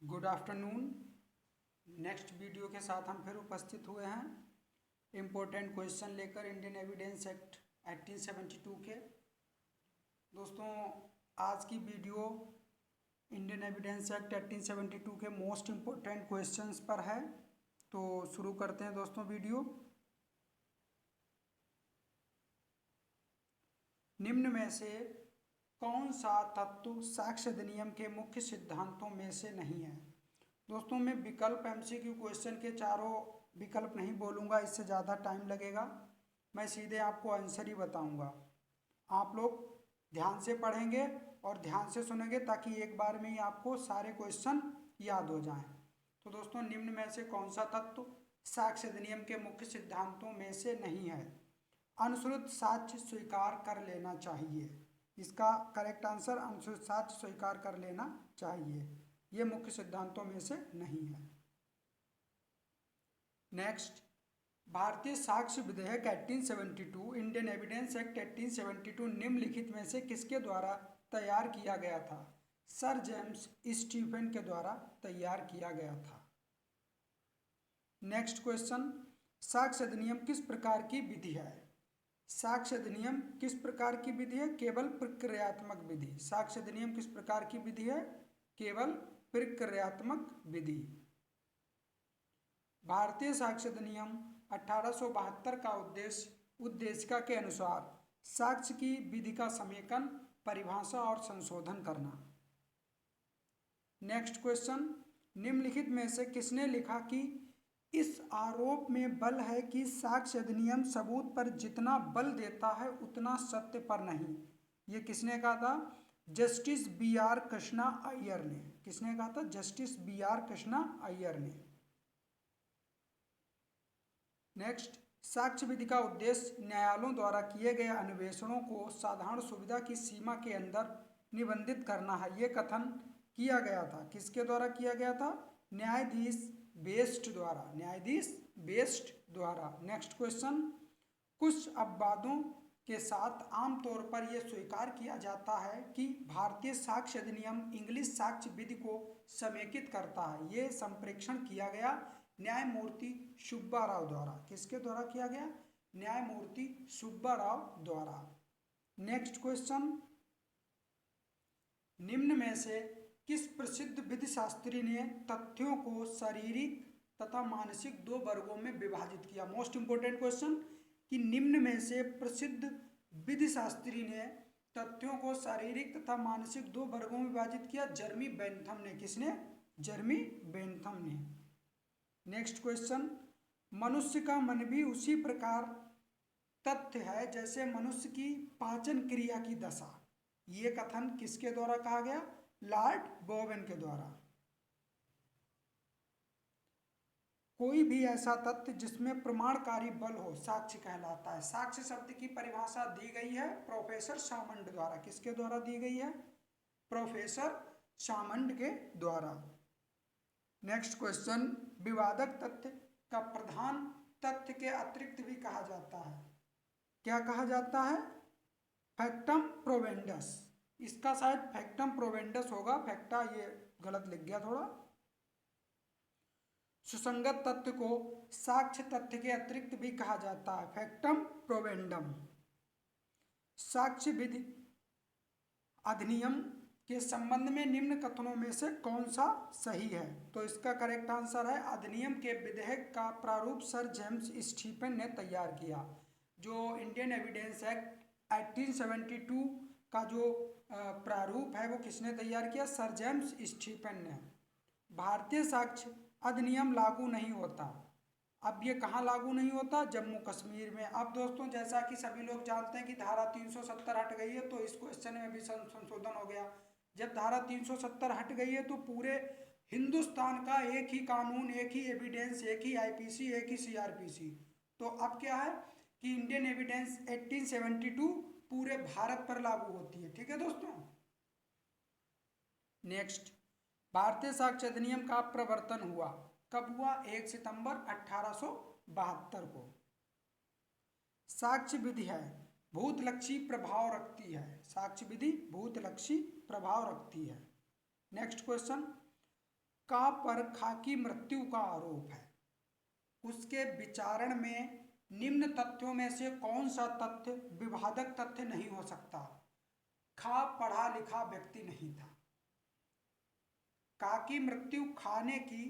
Good afternoon. Next video के साथ हम फिर उपस्थित हुए हैं इम्पोर्टेंट क्वेश्चन लेकर इंडियन एविडेंस एक्ट 1872 के। दोस्तों, आज की वीडियो इंडियन एविडेंस एक्ट 1872 के मोस्ट इम्पोर्टेंट क्वेश्चंस पर है। तो शुरू करते हैं दोस्तों वीडियो। निम्न में से कौन सा तत्व साक्ष्य अधिनियम के मुख्य सिद्धांतों में से नहीं है? दोस्तों, मैं विकल्प एमसीक्यू क्वेश्चन के चारों विकल्प नहीं बोलूँगा, इससे ज़्यादा टाइम लगेगा। मैं सीधे आपको आंसर ही बताऊँगा। आप लोग ध्यान से पढ़ेंगे और ध्यान से सुनेंगे ताकि एक बार में ही आपको सारे क्वेश्चन याद हो जाएं। तो दोस्तों, निम्न में से कौन सा तत्व साक्ष्य अधिनियम के मुख्य सिद्धांतों में से नहीं है? अनुश्रुत साक्ष्य स्वीकार कर लेना चाहिए। इसका करेक्ट आंसर अनुश्रुत साक्ष्य स्वीकार कर लेना चाहिए। ये मुख्य सिद्धांतों में से नहीं है। नेक्स्ट, भारतीय साक्ष्य विधेयक 1872 इंडियन एविडेंस एक्ट 1872 निम्नलिखित में से किसके द्वारा तैयार किया गया था? सर जेम्स स्टीफन के द्वारा तैयार किया गया था। नेक्स्ट क्वेश्चन, साक्ष्य अधिनियम किस प्रकार की विधि है? साक्ष्य अधिनियम किस प्रकार की विधि है? केवल प्रक्रियात्मक विधि। साक्ष्य अधिनियम किस प्रकार की विधि है? केवल प्रक्रियात्मक विधि। भारतीय साक्ष्य अधिनियम 1872 का उद्देशिका के अनुसार साक्ष्य की विधि का समेकन, परिभाषा और संशोधन करना। नेक्स्ट क्वेश्चन, निम्नलिखित में से किसने लिखा कि इस आरोप में बल है कि साक्ष्य अधिनियम सबूत पर जितना बल देता है उतना सत्य पर नहीं? ये किसने कहा था? Justice B R Krishna Iyer ने। किसने कहा था? Justice B R Krishna Iyer ने। नेक्स्ट, साक्ष्य विधि का उद्देश्य न्यायालयों द्वारा किए गए अन्वेषणों को साधारण सुविधा की सीमा के अंदर निबंधित करना है। ये कथन किया गया था। किसके द्वारा किया गया था? न्यायाधीश बेस्ट द्वारा। न्यायाधीश बेस्ट द्वारा। नेक्स्ट क्वेश्चन, कुछ अपवादों के साथ आमतौर पर यह स्वीकार किया जाता है कि भारतीय साक्ष्य अधिनियम इंग्लिश साक्ष्य विधि को समेकित करता है। ये संप्रेक्षण किया गया न्यायमूर्ति सुब्बा राव द्वारा। किसके द्वारा किया गया? न्यायमूर्ति सुब्बा राव द्वारा। नेक्स्ट क्वेश्चन, निम्न में से किस प्रसिद्ध विधि शास्त्री ने तथ्यों को शारीरिक तथा मानसिक दो वर्गों में विभाजित किया? मोस्ट इंपोर्टेंट क्वेश्चन कि निम्न में से प्रसिद्ध विधि शास्त्री ने तथ्यों को शारीरिक तथा मानसिक दो वर्गों में विभाजित किया? जर्मी बेंथम ने। किसने? जर्मी बेंथम ने। नेक्स्ट क्वेश्चन, मनुष्य का मन भी उसी प्रकार तथ्य है जैसे मनुष्य की पाचन क्रिया की दशा। ये कथन किसके द्वारा कहा गया? लॉर्ड बोवेन के द्वारा। कोई भी ऐसा तथ्य जिसमें प्रमाणकारी बल हो साक्ष्य कहलाता है। साक्ष्य शब्द की परिभाषा दी गई है प्रोफेसर शामंड द्वारा। किसके द्वारा दी गई है? प्रोफेसर शामंड के द्वारा। नेक्स्ट क्वेश्चन, विवादक तथ्य का प्रधान तथ्य के अतिरिक्त भी कहा जाता है। क्या कहा जाता है? फैक्टम प्रोवेंडस। इसका शायद फैक्टम प्रोवेंडस होगा, फैक्टा ये गलत लिख गया थोड़ा। सुसंगत तथ्य को साक्ष्य तथ्य के अतिरिक्त भी कहा जाता है, फैक्टम प्रोवेंडम। साक्ष्य विधि अधिनियम के संबंध में निम्न कथनों में से कौन सा सही है? तो इसका करेक्ट आंसर है अधिनियम के विधेयक का प्रारूप सर जेम्स स्टीफन ने तैयार किया। जो इंडियन एविडेंस एक्ट 1872 का जो प्रारूप है वो किसने तैयार किया? सर जेम्स स्टीफन ने। भारतीय साक्ष्य अधिनियम लागू नहीं होता। अब ये कहाँ लागू नहीं होता? जम्मू कश्मीर में। अब दोस्तों, जैसा कि सभी लोग जानते हैं कि धारा 370 हट गई है, तो इस क्वेश्चन में भी संशोधन हो गया। जब धारा 370 हट गई है तो पूरे हिंदुस्तान का एक ही कानून, एक ही एविडेंस, एक ही आईपीसी, एक ही सीआरपीसी। तो अब क्या है कि इंडियन एविडेंस 1872 पूरे भारत पर लागू होती है। ठीक है दोस्तों। नेक्स्ट, भारतीय साक्ष्य अधिनियम का प्रवर्तन हुआ कब हुआ? 1 सितंबर 1872 को। साक्ष्य विधि है भूतलक्षी प्रभाव रखती है। साक्ष्य विधि भूतलक्षी प्रभाव रखती है। नेक्स्ट क्वेश्चन, का पर खा की मृत्यु का आरोप है, उसके विचारण में निम्न तथ्यों में से कौन सा तथ्य विवादक तथ्य नहीं हो सकता? खा पढ़ा लिखा व्यक्ति नहीं था। का की मृत्यु खाने की,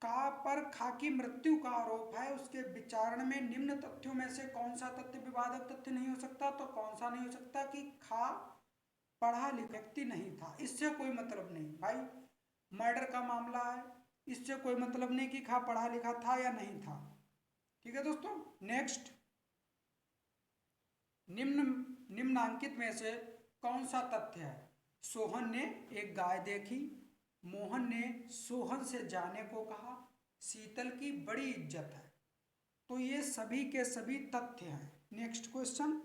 का पर खा की मृत्यु का आरोप है, उसके विचारण में निम्न तथ्यों में से कौन सा तथ्य विवादक तथ्य नहीं हो सकता? तो कौन सा नहीं हो सकता कि खा पढ़ा लिखा व्यक्ति नहीं था। इससे कोई मतलब नहीं भाई, मर्डर का मामला है, इससे कोई मतलब नहीं कि खा पढ़ा लिखा था या नहीं था। ठीक है दोस्तों, नेक्स्ट, निम्नांकित में से कौन सा तथ्य है? सोहन ने एक गाय देखी, मोहन ने सोहन से जाने को कहा, शीतल की बड़ी इज्जत है। तो ये सभी के सभी तथ्य हैं। नेक्स्ट क्वेश्चन,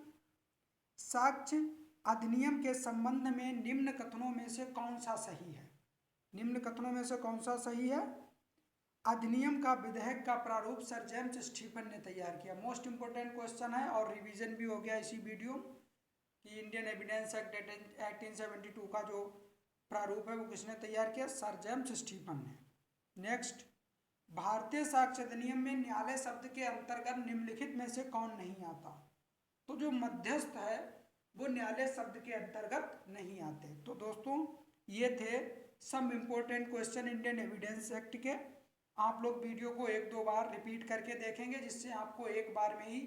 साक्ष्य अधिनियम के संबंध में निम्न कथनों में से कौन सा सही है? निम्न कथनों में से कौन सा सही है? अधिनियम का विधेयक का प्रारूप सर जेम्स स्टीफन ने तैयार किया। मोस्ट इंपोर्टेंट क्वेश्चन है और रिवीजन भी हो गया इसी वीडियो कि इंडियन एविडेंस एक्ट 1872 का जो प्रारूप है वो किसने तैयार किया? सर जेम्स स्टीफन ने। नेक्स्ट, भारतीय साक्ष्य अधिनियम में न्यायालय शब्द के अंतर्गत निम्नलिखित में से कौन नहीं आता? तो जो मध्यस्थ है वो न्यायालय शब्द के अंतर्गत नहीं आते। तो दोस्तों ये थे some important question Indian evidence act के। आप लोग वीडियो को 1-2 बार रिपीट करके देखेंगे जिससे आपको एक बार में ही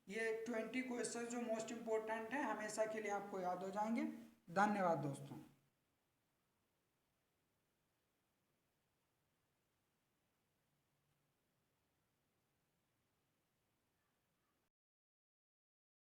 ये 20 क्वेश्चन जो मोस्ट इम्पोर्टेंट हैं हमेशा के लिए आपको याद हो जाएंगे। धन्यवाद दोस्तों।